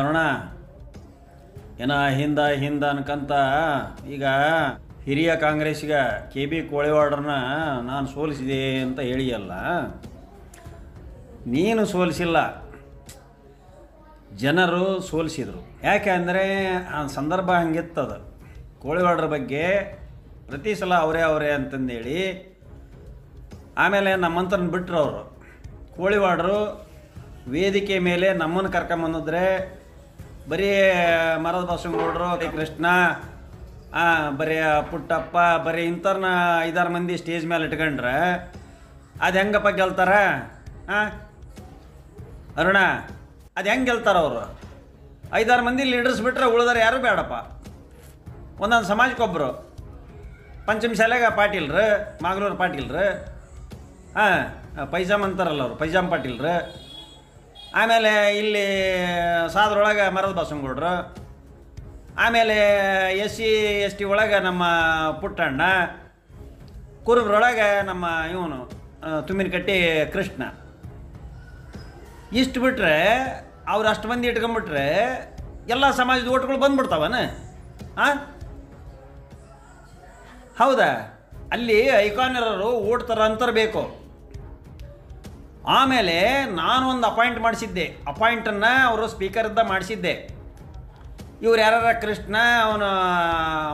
ಅರುಣ ಏನ ಹಿಂದ ಅನ್ಕಂತ ಈಗ ಹಿರಿಯ ಕಾಂಗ್ರೆಸ್ಸಿಗ KB ಕೋಳಿವಾಡ್ರನ್ನ ನಾನು ಸೋಲಿಸಿದೆ ಅಂತ ಹೇಳಿಯಲ್ಲ. ನೀನು ಸೋಲಿಸಿಲ್ಲ, ಜನರು ಸೋಲಿಸಿದರು. ಯಾಕೆ ಅಂದರೆ ಆ ಸಂದರ್ಭ ಹಂಗಿತ್ತದ. ಕೋಳಿವಾಡ್ರ ಬಗ್ಗೆ ಪ್ರತಿ ಸಲ ಅವರೇ ಅಂತಂದೇಳಿ ಆಮೇಲೆ ನಮ್ಮಂತನ ಬಿಟ್ಟರು ಅವರು. ಕೋಳಿವಾಡ್ರು ವೇದಿಕೆ ಮೇಲೆ ನಮ್ಮನ್ನು ಕರ್ಕೊಂಬಂದಿದ್ರೆ ಬರೀ ಮರದ ಬಸವನಗೌಡರು, ಕೃಷ್ಣ, ಬರೀ ಪುಟ್ಟಪ್ಪ, ಬರೀ ಇಂಥವ್ರನ್ನ 5-6 ಮಂದಿ ಸ್ಟೇಜ್ ಮೇಲೆ ಇಟ್ಕೊಂಡ್ರೆ ಅದು ಹೆಂಗಪ್ಪ ಗೆಲ್ತಾರ? ಅರುಣ, ಅದು ಹೆಂಗೆ ಗೆಲ್ತಾರ ಅವರು? 5-6 ಮಂದಿ ಲೀಡರ್ಸ್ ಬಿಟ್ಟರೆ ಉಳಿದಾರೆ ಯಾರು ಬೇಡಪ್ಪ. ಒಂದೊಂದು ಸಮಾಜಕ್ಕೊಬ್ಬರು, ಪಂಚಮಶಾಲೆಗೆ ಪಾಟೀಲ್ರು, ಮಾಗಲೂರು ಪಾಟೀಲ್ರು, ಪೈಜಾಮ್ ಅಂತಾರಲ್ಲ ಅವರು, ಪೈಜಾಮ್ ಪಾಟೀಲ್ರು. ಆಮೇಲೆ ಇಲ್ಲಿ ಸಾದ್ರೊಳಗೆ ಮರದ ಬಸವನಗೌಡರು. ಆಮೇಲೆ SC/ST ಒಳಗೆ ನಮ್ಮ ಪುಟ್ಟಣ್ಣ, ಕುರುಬ್ರೊಳಗೆ ನಮ್ಮ ಇವನು ತುಮ್ಮಿನಕಟ್ಟಿ ಕೃಷ್ಣ. ಇಷ್ಟು ಬಿಟ್ಟರೆ ಅವ್ರು ಅಷ್ಟು ಮಂದಿ ಇಟ್ಕೊಂಡ್ಬಿಟ್ರೆ ಎಲ್ಲ ಸಮಾಜದ ಓಟ್ಗಳು ಬಂದ್ಬಿಡ್ತಾವನ? ಹೌದಾ? ಅಲ್ಲಿ ಐಕಾನ್ ಇರೋರು ಓಟ್ತಾರ ಅಂತಾರೆ ಬೇಕು. ಆಮೇಲೆ ನಾನು ಒಂದು ಅಪಾಯಿಂಟ್ ಮಾಡಿಸಿದ್ದೆ, ಅಪಾಯಿಂಟನ್ನು ಅವರು ಸ್ಪೀಕರಿಂದ ಮಾಡಿಸಿದ್ದೆ. ಇವ್ರು ಯಾರ ಕೃಷ್ಣ, ಅವನು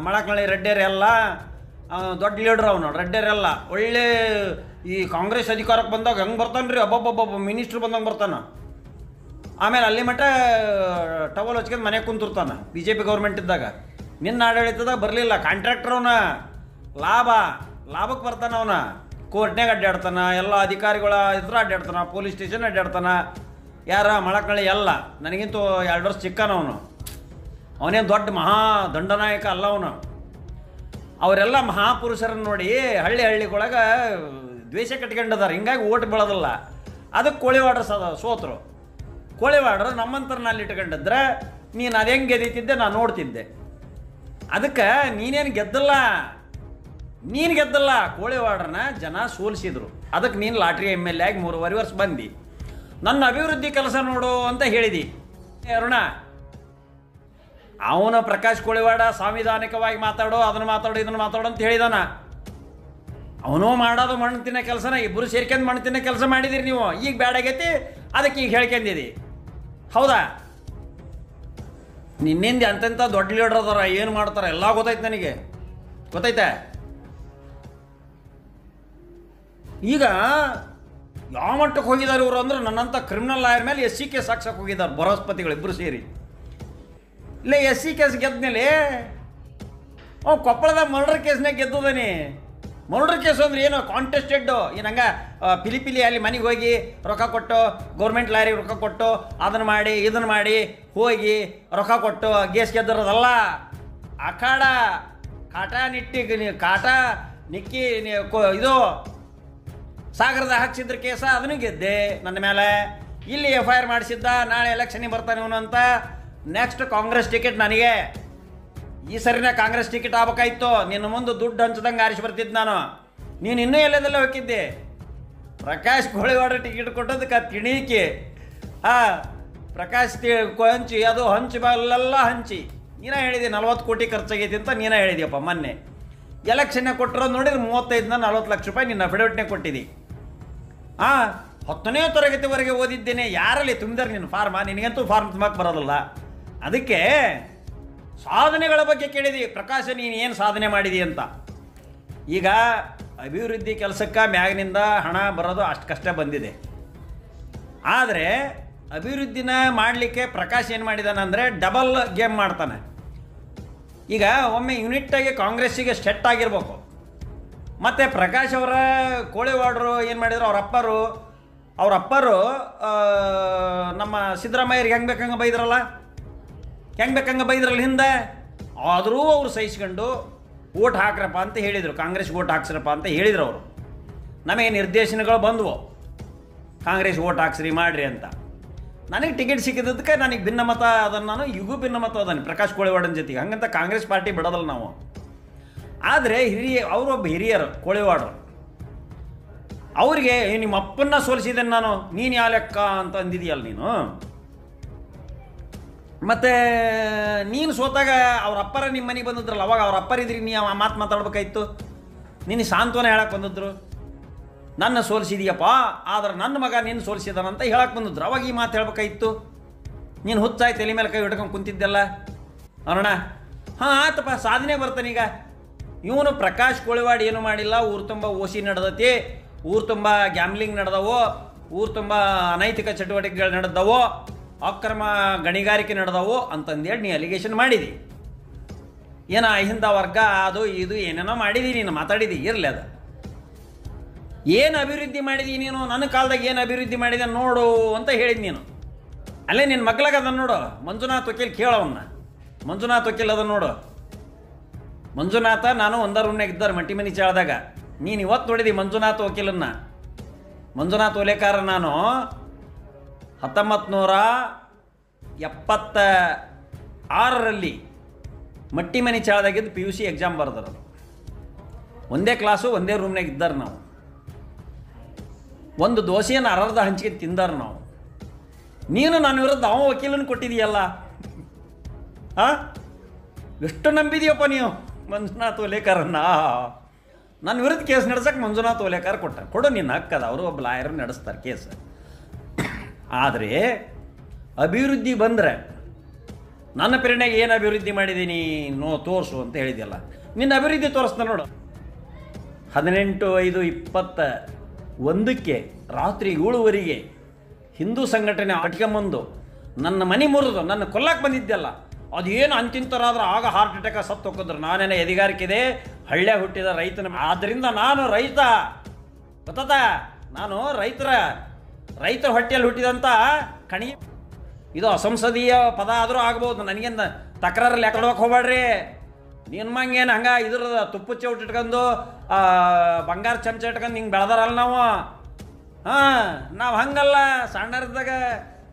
ಮಳಕನಳ್ಳಿ ರೆಡ್ಡಿಯರೆಲ್ಲ ದೊಡ್ಡ ಲೀಡ್ರ್, ಅವನು ರೆಡ್ಡಿಯರೆಲ್ಲ ಒಳ್ಳೆ ಈ ಕಾಂಗ್ರೆಸ್ ಅಧಿಕಾರಕ್ಕೆ ಬಂದಾಗ ಹೆಂಗೆ ಬರ್ತಾನೆ ರೀ, ಒಬ್ಬೊಬ್ಬೊಬ್ಬ ಮಿನಿಸ್ಟ್ರು ಬಂದಂಗೆ ಬರ್ತಾನೆ. ಆಮೇಲೆ ಅಲ್ಲಿ ಮಟ್ಟ ಟವಲ್ ಹಚ್ಕೊಂಡು ಮನೆಗೆ ಕುಂತಿರ್ತಾನೆ BJP ಗೌರ್ಮೆಂಟ್ ಇದ್ದಾಗ. ನಿನ್ನ ಆಡಳಿತದಾಗ ಬರಲಿಲ್ಲ, ಕಾಂಟ್ರಾಕ್ಟರ್ ಅವನ, ಲಾಭಕ್ಕೆ ಬರ್ತಾನೆ ಅವನ. ಕೋರ್ಟ್ನಾಗ ಅಡ್ಡಾಡ್ತಾನೆ, ಎಲ್ಲ ಅಧಿಕಾರಿಗಳ ಎದುರು ಅಡ್ಡಾಡ್ತಾನೆ, ಪೊಲೀಸ್ ಸ್ಟೇಷನ್ ಅಡ್ಡಾಡ್ತಾನೆ. ಯಾರ ಮಳಕಳ್ಳಿ ಎಲ್ಲ ನನಗಿಂತೂ 2 ವರ್ಷ ಚಿಕ್ಕನವನು. ಅವನೇನು ದೊಡ್ಡ ಮಹಾ ದಂಡನಾಯಕ ಅಲ್ಲ ಅವನು. ಅವರೆಲ್ಲ ಮಹಾಪುರುಷರನ್ನು ನೋಡಿ ಹಳ್ಳಿಗೊಳಗೆ ದ್ವೇಷ ಕಟ್ಕೊಂಡಿದ್ದಾರೆ, ಹಿಂಗಾಗಿ ಓಟ್ ಬೀಳೋದಿಲ್ಲ. ಅದಕ್ಕೆ ಕೋಳಿವಾಡ್ರು ಸೋತರು. ಕೋಳಿವಾಡ್ರು ನಮ್ಮಂತರನ್ನ ಅಲ್ಲಿ ಇಟ್ಕೊಂಡಿದ್ರೆ ನೀನು ಅದು ಹೆಂಗೆ ಗೆದ್ದೀತಿದ್ದೆ ನಾನು ನೋಡ್ತಿದ್ದೆ. ಅದಕ್ಕೆ ನೀನೇನು ಗೆದ್ದಲ್ಲ, ಕೋಳಿವಾಡ್ರನ್ನ ಜನ ಸೋಲಿಸಿದ್ರು. ಅದಕ್ಕೆ ನೀನು ಲಾಟ್ರಿ MLA ಆಗಿ 3.5 ವರ್ಷ ಬಂದು ನನ್ನ ಅಭಿವೃದ್ಧಿ ಕೆಲಸ ನೋಡು ಅಂತ ಹೇಳಿದಿ. ಅರುಣ, ಅವನ ಪ್ರಕಾಶ್ ಕೋಳಿವಾಡ ಸಾಂವಿಧಾನಿಕವಾಗಿ ಮಾತಾಡೋ, ಅದನ್ನು ಮಾತಾಡೋ, ಇದನ್ನು ಮಾತಾಡೋ ಅಂತ ಹೇಳಿದಾನ. ಅವನು ಮಾಡೋದು ಮಣ್ಣು ತಿನ್ನೋ ಕೆಲಸನ, ಇಬ್ಬರು ಸೇರ್ಕೊಂಡು ಮಣ್ಣು ತಿನ್ನೋ ಕೆಲಸ ಮಾಡಿದಿರಿ ನೀವು. ಈಗ ಬೇಡಾಗೈತಿ, ಅದಕ್ಕೆ ಈಗ ಹೇಳ್ಕೊಂಡಿದಿ. ಹೌದಾ? ನಿನ್ನಿಂದ ಅಂತೆಂಥ ದೊಡ್ಡ ಲೀಡರ್ ಅದಾರ, ಏನು ಮಾಡ್ತಾರೆ ಎಲ್ಲ ಗೊತ್ತೈತೆ ನನಗೆ, ಗೊತ್ತೈತೆ. ಈಗ ಯಾವ ಮಟ್ಟಕ್ಕೆ ಹೋಗಿದ್ದಾರೆ ಇವರು ಅಂದ್ರೆ, ನನ್ನಂಥ ಕ್ರಿಮಿನಲ್ ಲಾಯರ್ ಮೇಲೆ SC ಕೇಸ್ ಹಾಕ್ಸಕ್ಕೆ ಹೋಗಿದ್ದಾರೆ ಬೃಹಸ್ಪತಿಗಳು ಇಬ್ಬರು ಸೇರಿ. ಇಲ್ಲೇ SC ಕೇಸ್ ಗೆದ್ಮೇಲೆ ಕೊಪ್ಪಳದಾಗ ಮರ್ಡರ್ ಕೇಸ್ನಾಗ ಗೆದ್ದದಾನೆ. ಮರ್ಡರ್ ಕೇಸು ಅಂದ್ರೆ ಏನು? ಕಾಂಟೆಸ್ಟೆಡ್. ಏನಂಗ ಪಿಲಿ ಅಲ್ಲಿ ಮನೆಗೆ ಹೋಗಿ ರೊಕ್ಕ ಕೊಟ್ಟು, ಗೌರ್ಮೆಂಟ್ ಲಾರಿಗೆ ರೊಕ್ಕ ಕೊಟ್ಟು, ಅದನ್ನು ಮಾಡಿ ಇದನ್ನು ಮಾಡಿ ಹೋಗಿ ರೊಕ್ಕ ಕೊಟ್ಟು ಕೇಸ್ ಗೆದ್ದರದಲ್ಲ. ಅಖಾಡ ಕಾಟ ನಿಕ್ಕಿ ಇದು ಸಾಗರದ ಹಾಕ್ಸಿದ್ರ ಕೇಸ, ಅದನ್ನು ಗೆದ್ದೆ ನನ್ನ ಮೇಲೆ. ಇಲ್ಲಿ FIR ಮಾಡಿಸಿದ್ದ, ನಾಳೆ ಎಲೆಕ್ಷನಿಗೆ ಬರ್ತಾನೆ ಇವನು ಅಂತ. ನೆಕ್ಸ್ಟ್ ಕಾಂಗ್ರೆಸ್ ಟಿಕೆಟ್ ನನಗೆ. ಈ ಸರಿನ ಕಾಂಗ್ರೆಸ್ ಟಿಕೆಟ್ ಆಗ್ಬೇಕಾಯ್ತು. ನಿನ್ನ ಮುಂದೆ ದುಡ್ಡು ಹಂಚದಂಗೆ ಆರಿಸಿ ಬರ್ತಿದ್ದು ನಾನು. ನೀನು ಇನ್ನೂ ಎಲ್ಲದೆಲ್ಲ ಹೋಗಿದ್ದೆ. ಪ್ರಕಾಶ್ ಕೋಳಿವಾಡ್ರ ಟಿಕೆಟ್ ಕೊಟ್ಟೋದಕ್ಕೆ ತಿಣೀಕಿ. ಪ್ರಕಾಶ್ ಹಂಚಿ, ಅದು ಹಂಚಬಲ್ಲ ಹಂಚಿ. ನೀನೇ ಹೇಳಿದೆ 40 ಕೋಟಿ ಖರ್ಚಾಗೈತಿ ಅಂತ ನೀನೇ ಹೇಳಿದ್ಯಪ್ಪ ಮೊನ್ನೆ. ಎಲೆಕ್ಷನ್ನೇ ಕೊಟ್ಟಿರೋದು ನೋಡಿದ್ರೆ 35-40 ಲಕ್ಷ ರೂಪಾಯಿ ನಿನ್ನ ಅಫಿಡವಿಟ್ನೇ ಕೊಟ್ಟಿದ್ದಿ. 10ನೇ ತರಗತಿವರೆಗೆ ಓದಿದ್ದೇನೆ. ಯಾರಲ್ಲಿ ತುಂಬಿದಾರೆ ನಿನ್ನ ಫಾರ್ಮ? ನಿನಗಂತೂ ಫಾರ್ಮ್ ತುಂಬಕ್ಕೆ ಬರೋದಿಲ್ಲ. ಅದಕ್ಕೆ ಸಾಧನೆಗಳ ಬಗ್ಗೆ ಕೇಳಿದಿ. ಪ್ರಕಾಶ, ನೀನು ಏನು ಸಾಧನೆ ಮಾಡಿದಿ ಅಂತ. ಈಗ ಅಭಿವೃದ್ಧಿ ಕೆಲಸಕ್ಕೆ ಮ್ಯಾಗಿನಿಂದ ಹಣ ಬರೋದು ಅಷ್ಟು ಕಷ್ಟ ಬಂದಿದೆ. ಆದರೆ ಅಭಿವೃದ್ಧಿನ ಮಾಡಲಿಕ್ಕೆ ಪ್ರಕಾಶ್ ಏನು ಮಾಡಿದಾನೆ ಅಂದರೆ ಡಬಲ್ ಗೇಮ್ ಮಾಡ್ತಾನೆ. ಈಗ ಒಮ್ಮೆ ಯೂನಿಟ್ಟಾಗಿ ಕಾಂಗ್ರೆಸ್ಸಿಗೆ ಸೆಟ್ ಆಗಿರ್ಬೇಕು. ಮತ್ತು ಪ್ರಕಾಶ್ ಅವರ ಕೋಳಿವಾಡ್ರು ಏನು ಮಾಡಿದ್ರು, ಅವ್ರ ಅಪ್ಪರು ನಮ್ಮ ಸಿದ್ದರಾಮಯ್ಯರಿಗೆ ಹೆಂಗೆ ಬೇಕಂಗೆ ಬೈದ್ರಲ್ಲ ಹಿಂದೆ. ಆದರೂ ಅವರು ಸಹಿಸ್ಕೊಂಡು ಓಟ್ ಹಾಕ್ರಪ್ಪ ಅಂತ ಹೇಳಿದರು, ಕಾಂಗ್ರೆಸ್ಗೆ ಓಟ್ ಹಾಕ್ಸ್ರಪ್ಪ ಅಂತ ಹೇಳಿದ್ರು ಅವರು. ನಮಗೆ ನಿರ್ದೇಶನಗಳು ಬಂದವು, ಕಾಂಗ್ರೆಸ್ ಓಟ್ ಹಾಕ್ಸ್ರಿ ಮಾಡಿರಿ ಅಂತ. ನನಗೆ ಟಿಕೆಟ್ ಸಿಕ್ಕಿದ್ದಕ್ಕೆ ನನಗೆ ಭಿನ್ನಮತ ಅದನ್ನು, ನಾನು ಈಗೂ ಭಿನ್ನಮತ ಅದಾನೆ ಪ್ರಕಾಶ್ ಕೋಳಿವಾಡನ ಜೊತೆಗೆ. ಹಂಗಂತ ಕಾಂಗ್ರೆಸ್ ಪಾರ್ಟಿ ಬಿಡೋದಲ್ಲ ನಾವು. ಆದರೆ ಅವರೊಬ್ಬ ಹಿರಿಯರು ಕೋಳಿವಾಡರು, ಅವರಿಗೆ ನಿಮ್ಮ ಅಪ್ಪನ್ನ ಸೋಲಿಸಿದ್ದೇನೆ ನಾನು, ನೀನು ಯಾವ ಲೆಕ್ಕ ಅಂತ ಅಂದಿದೆಯಲ್ಲ ನೀನು. ಮತ್ತು ನೀನು ಸೋತಾಗ ಅವ್ರ ಅಪ್ಪರ ನಿಮ್ಮ ಮನೆಗೆ ಬಂದಿದ್ರಲ್ಲ, ಅವಾಗ ಅವ್ರ ಅಪ್ಪರಿದ್ರಿ ನೀ ಆ ಮಾತು ಮಾತಾಡ್ಬೇಕಾಯ್ತು. ನಿನ್ನ ಸಾಂತ್ವನ ಹೇಳಕ್ಕೆ ಬಂದಿದ್ರು, ನನ್ನ ಸೋಲಿಸಿದೀಯಪ್ಪ, ಆದ್ರೆ ನನ್ನ ಮಗ ನಿನ್ನ ಸೋಲಿಸಿದಾನಂತ ಹೇಳಕ್ಕೆ ಬಂದಿದ್ರು. ಅವಾಗ ಈ ಮಾತು ಹೇಳ್ಬೇಕಾಯ್ತು. ನೀನು ಹುಚ್ಚಾಯ್ತು, ತಲೆ ಮೇಲೆ ಕೈ ಹಿಡ್ಕೊಂಡು ಕುಂತಿದ್ದೆಲ್ಲ ಅರುಣ. ಹಾಂ ಆತಪ್ಪ, ಸಾಧನೆ ಬರ್ತಾನೀಗ. ಇವನು ಪ್ರಕಾಶ್ ಕೋಳಿವಾಡ್ ಏನು ಮಾಡಿಲ್ಲ, ಊರು ತುಂಬ ಓಸಿ ನಡೆದತಿ, ಊರು ತುಂಬ ಗ್ಯಾಮ್ಲಿಂಗ್ ನಡೆದವೋ, ಊರು ತುಂಬ ಅನೈತಿಕ ಚಟುವಟಿಕೆಗಳು ನಡೆದವೋ, ಅಕ್ರಮ ಗಣಿಗಾರಿಕೆ ನಡೆದವೋ ಅಂತಂದೇಳಿ ನೀ ಅಲಿಗೇಷನ್ ಮಾಡಿದಿ. ಏನೋ ಅಹಿಂದ ವರ್ಗ ಅದು ಇದು ಏನೇನೋ ಮಾಡಿದಿ, ನೀನು ಮಾತಾಡಿದಿ, ಇರಲಿ ಅದು. ಏನು ಅಭಿವೃದ್ಧಿ ಮಾಡಿದಿ ನೀನು, ನನ್ನ ಕಾಲದಾಗ ಏನು ಅಭಿವೃದ್ಧಿ ಮಾಡಿದೆ ನೋಡು ಅಂತ ಹೇಳಿದ್ ನೀನು. ಅಲ್ಲೇ ನಿನ್ನ ಮಗ್ಳಾಗ ಅದನ್ನು ನೋಡು, ಮಂಜುನಾಥ್ ವಕೀಲ್, ಕೇಳವನ್ನ. ಮಂಜುನಾಥ್ ವಕೀಲ್ ಅದನ್ನು ನೋಡು. ಮಂಜುನಾಥ ನಾನು ಒಂದ ರೂಮ್ನಾಗ ಇದ್ದಾರೆ ಮಟ್ಟಿಮನಿ ಚಾಳದಾಗ. ನೀನು ಇವತ್ತು ನೋಡಿದಿ ಮಂಜುನಾಥ್ ವಕೀಲನ್ನು. ಮಂಜುನಾಥ್ ಓಲೇಕಾರ ನಾನು 1976ರಲ್ಲಿ ಮಟ್ಟಿಮನಿ ಚಾಳದಾಗಿದ್ದು PUC ಎಕ್ಸಾಮ್ ಬರ್ದರು. ಒಂದೇ ಕ್ಲಾಸು, ಒಂದೇ ರೂಮ್ನಾಗ ಇದ್ದಾರೆ ನಾವು. ಒಂದು ದೋಸೆಯನ್ನು ಅರ್ಧ ಹಂಚಿಗೆ ತಿಂದಾರ ನಾವು. ನೀನು ನನ್ನ ವಿರುದ್ಧ ಅವ ವಕೀಲನ್ನು ಕೊಟ್ಟಿದೀಯಲ್ಲ, ಹಾಂ? ಎಷ್ಟು ನಂಬಿದೀಯಪ್ಪ ನೀವು ಮಂಜುನಾಥ್ ಓಲೇಕರನ್ನ. ನನ್ನ ವಿರುದ್ಧ ಕೇಸ್ ನಡೆಸಕ್ಕೆ ಮಂಜುನಾಥ್ ಓಲೇಕರ್ ಕೊಡು, ನಿನ್ನ ಹಕ್ಕದ. ಅವರು ಒಬ್ಬ ಲಾಯರ್ ನಡೆಸ್ತಾರೆ ಕೇಸ್. ಆದರೆ ಅಭಿವೃದ್ಧಿ ಬಂದರೆ ನನ್ನ ಪ್ರೇರಣೆಗೆ ಏನು ಅಭಿವೃದ್ಧಿ ಮಾಡಿದ್ದೀನಿ ತೋರಿಸು ಅಂತ ಹೇಳಿದೆಯಲ್ಲ, ನಿನ್ನ ಅಭಿವೃದ್ಧಿ ತೋರಿಸ್ತಾ ನೋಡು. 18/5/21 ರಾತ್ರಿ 7 ಹಿಂದೂ ಸಂಘಟನೆ ಅಟ್ಕೊಂಬಂದು ನನ್ನ ಮನೆ ಮುರಿದು ನನ್ನ ಕೊಲ್ಲಕ್ಕೆ ಬಂದಿದ್ದೆಲ್ಲ, ಅದೇನು ಅಂತಿಂತರಾದ್ರೆ ಆಗ ಹಾರ್ಟ್ ಅಟ್ಯಾಕ ಸತ್ತು ಹೋಗಿದ್ರು. ನಾನೇನೋ ಎದಿಗಾರಿಕೆದೆ ಹಳ್ಳ್ಯ ಹುಟ್ಟಿದ ರೈತನ. ಆದ್ದರಿಂದ ನಾನು ರೈತ, ಗೊತ್ತ, ನಾನು ರೈತರ ಹೊಟ್ಟೆಯಲ್ಲಿ ಹುಟ್ಟಿದಂಥ ಕಣಿ. ಇದು ಅಸಂಸದೀಯ ಪದ ಆದರೂ ಆಗ್ಬೋದು, ನನಗೇನು ತಕರಾರಲ್ಲಿ ಯಾಕಡೋಕೆ ಹೋಗ್ಬೇಡ್ರಿ. ನಿನ್ನ ಮಂಗೇನು ಹಂಗೆ ಇದ್ರದ ತುಪ್ಪು ಚೌಟ್ ಇಟ್ಕೊಂಡು ಬಂಗಾರ ಚಮಚ ಇಟ್ಕೊಂಡು ಹಿಂಗೆ ಬೆಳೆದಾರಲ್ಲ ನಾವು. ಹಾಂ, ನಾವು ಹಂಗಲ್ಲ. ಸಣ್ಣದಾಗ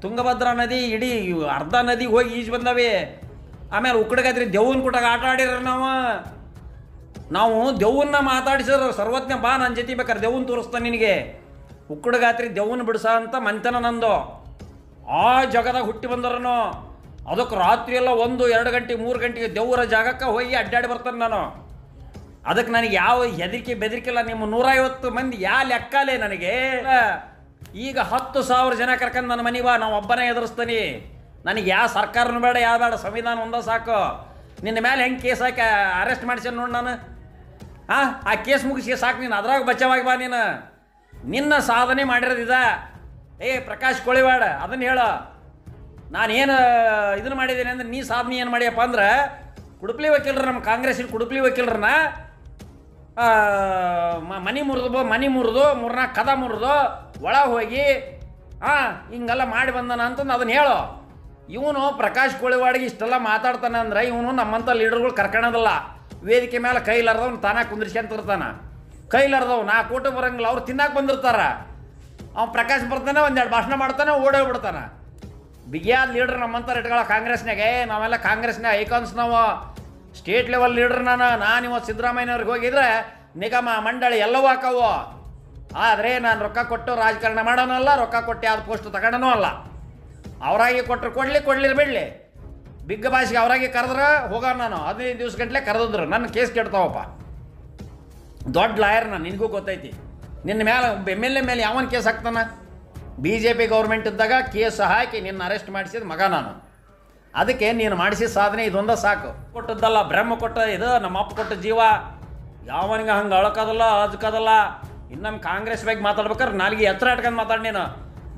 ತುಂಗಭದ್ರಾ ನದಿ ಇಡೀ ಅರ್ಧ ನದಿಗೆ ಹೋಗಿ ಈಜು ಬಂದವೆ. ಆಮೇಲೆ ಉಕ್ಕಡಗಾದ್ರಿ ದೆವ್ವನ ಕೂಟಾಗ ಆಟ ಆಡಿರ ನಾವು ದೆವ್ವನ್ನ ಮಾತಾಡಿಸಿದ್ರು. ಸರ್ವಜ್ಞ ಬಾ ನನ್ನ ಜೊತೆ ಬೇಕಾದ್ರೆ ದೆವ್ವನ್ನ ತೋರಿಸ್ತಾನೆ ನಿನಗೆ. ಉಕ್ಕಡಗಾತ್ರಿ ದೆವ್ವನ ಬಿಡಿಸ ಅಂತ ಮಂತನ ನಂದು. ಆ ಜಗದಾಗ ಹುಟ್ಟಿ ಬಂದರನು. ಅದಕ್ಕೆ ರಾತ್ರಿ ಎಲ್ಲ 1, 2 ಗಂಟೆ 3 ಗಂಟೆಗೆ ದೆವ್ವರ ಜಾಗಕ್ಕೆ ಹೋಗಿ ಅಡ್ಡಾಡಿ ಬರ್ತಾನೆ ನಾನು. ಅದಕ್ಕೆ ನನಗೆ ಯಾವ ಹೆದರಿಕೆ ಬೆದರಿಕೆಲ್ಲ. ನಿಮ್ಮ 150 ಮಂದಿ ಯಾ ಲೆಕ್ಕಲೇ ನನಗೆ. ಈಗ 10,000 ಜನ ಕರ್ಕೊಂಡು ನನ್ನ ಮನೆ ಬಾ, ನಾವು ಒಬ್ಬನೇ ಎದುರಿಸ್ತಾನೆ. ನನಗೆ ಯಾವ ಸರ್ಕಾರನೂ ಬೇಡ, ಯಾವ ಬೇಡ, ಸಂವಿಧಾನ ಒಂದ ಸಾಕು. ನಿನ್ನ ಮೇಲೆ ಹೆಂಗೆ ಕೇಸ್ ಹಾಕಿ ಅರೆಸ್ಟ್ ಮಾಡಿಸ್ಯಾನ ನೋಡಿ ನಾನು. ಆ ಕೇಸ್ ಮುಗಿಸಿ ಸಾಕು, ನೀನು ಅದ್ರಾಗ ಬಚಾವಾಗಿ ಬಾ. ನಿನ್ನ ಸಾಧನೆ ಮಾಡಿರೋದಿದ. ಪ್ರಕಾಶ್ ಕೋಳಿವಾಡ ಅದನ್ನು ಹೇಳು. ನಾನೇನು ಇದನ್ನು ಮಾಡಿದ್ದೀನಿ ಅಂದ್ರೆ, ನೀ ಸಾಧನೆ ಏನು ಮಾಡಿಯಪ್ಪ ಅಂದ್ರೆ, ಕುಡುಪ್ಲಿ ವಕೀಲರು, ನಮ್ಮ ಕಾಂಗ್ರೆಸ್ಸಿನ ಕುಡುಪ್ಲಿ ವಕೀಲರನ್ನ ಮನೆ ಮುರಿದು 3-4 ಕದ ಮುರಿದು ಒಳಗೆ ಹೋಗಿ ಹಿಂಗೆಲ್ಲ ಮಾಡಿ ಬಂದನ ಅಂತಂದು ಅದನ್ನು ಹೇಳು. ಇವನು ಪ್ರಕಾಶ್ ಕೋಳಿವಾಡಿಗೆ ಇಷ್ಟೆಲ್ಲ ಮಾತಾಡ್ತಾನೆ ಅಂದ್ರೆ, ಇವನು ನಮ್ಮಂಥ ಲೀಡರ್ಗಳು ಕರ್ಕೊಳ್ಳೋದಿಲ್ಲ. ವೇದಿಕೆ ಮೇಲೆ ಕೈಲಾರ್ದವ್ನು ತಾನಾಗ ಕುಂದಿರ್ಸ್ಕೊಂತಿರ್ತಾನೆ. ಕೈಲಾರ್ದವ್ 4 ಕೋಟಿ ಬರಂಗಿಲ್ಲ, ಅವ್ರು ತಿನ್ನಕ್ಕೆ ಬಂದಿರ್ತಾರ. ಅವ್ನು ಪ್ರಕಾಶ್ ಬರ್ತಾನೆ, 1-2 ಭಾಷಣ ಮಾಡ್ತಾನೆ, ಓಡೋಗ್ಬಿಡ್ತಾನೆ. ಬಿಗಿಯಾದ ಲೀಡ್ರ್ ನಮ್ಮಂಥವ್ರು ಇಟ್ಕೊಳ್ಳೋ ಕಾಂಗ್ರೆಸ್ನಾಗೆ. ನಾವೆಲ್ಲ ಕಾಂಗ್ರೆಸ್ನ ಐಕಾನ್ಸ್, ನಾವು ಸ್ಟೇಟ್ ಲೆವೆಲ್ ಲೀಡ್ರ್. ನಾನು ಇವತ್ತು ಸಿದ್ದರಾಮಯ್ಯನವ್ರಿಗೆ ಹೋಗಿದ್ರೆ ನಿಗಮ ಮಂಡಳಿ ಎಲ್ಲವೂ ಹಾಕವು. ಆದರೆ ನಾನು ರೊಕ್ಕ ಕೊಟ್ಟು ರಾಜಕಾರಣ ಮಾಡೋನಲ್ಲ, ರೊಕ್ಕ ಕೊಟ್ಟು ಯಾವ್ದು ಪೋಸ್ಟ್ ತಗೊಂಡನೂ ಅಲ್ಲ. ಅವರಾಗಿ ಕೊಟ್ಟರು ಕೊಡ್ಲಿಲ್ಲ ಬಿಡಲಿ. ಬಿಗ್ ಬಾಸ್ಗೆ ಅವರಾಗಿ ಕರೆದ್ರೆ ಹೋಗೋಣ. ನಾನು 15 ದಿವಸ ಗಂಟ್ಲೆ ಕರೆದಿದ್ರು. ನನ್ನ ಕೇಸ್ ಕೆಡ್ತಾವಪ್ಪ. ದೊಡ್ಡ ಲಾಯರ್ ನಾನು, ನಿನಗೂ ಗೊತ್ತೈತಿ. ನಿನ್ನ ಮೇಲೆ MLA ಮೇಲೆ ಯಾವನ್ ಕೇಸ್ ಹಾಕ್ತಾನ? BJP ಗೌರ್ಮೆಂಟ್ ಇದ್ದಾಗ ಕೇಸ್ ಹಾಕಿ ನಿನ್ನ ಅರೆಸ್ಟ್ ಮಾಡಿಸಿದ ಮಗ ನಾನು. ಅದಕ್ಕೆ ನೀನು ಮಾಡಿಸಿದ ಸಾಧನೆ ಇದೊಂದ ಸಾಕು. ಕೊಟ್ಟದ್ದಲ್ಲ, ಬ್ರಹ್ಮ ಕೊಟ್ಟ ಇದು, ನಮ್ಮ ಅಪ್ಪ ಕೊಟ್ಟ ಜೀವ. ಯಾವನಿಗೆ ಹಂಗೆ ಅಳಕೋದಲ್ಲ, ಅಜ್ಕೋದಲ್ಲ. ಇನ್ನು ನಮ್ಮ ಕಾಂಗ್ರೆಸ್ ಬಗ್ಗೆ ಮಾತಾಡ್ಬೇಕಾದ್ರೆ ನಾಲ್ಗೆ ಎತ್ತರ ಇಟ್ಕೊಂಡು ಮಾತಾಡಿ ನೀನು.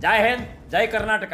ಜೈ ಹಿಂದ್, ಜೈ ಕರ್ನಾಟಕ.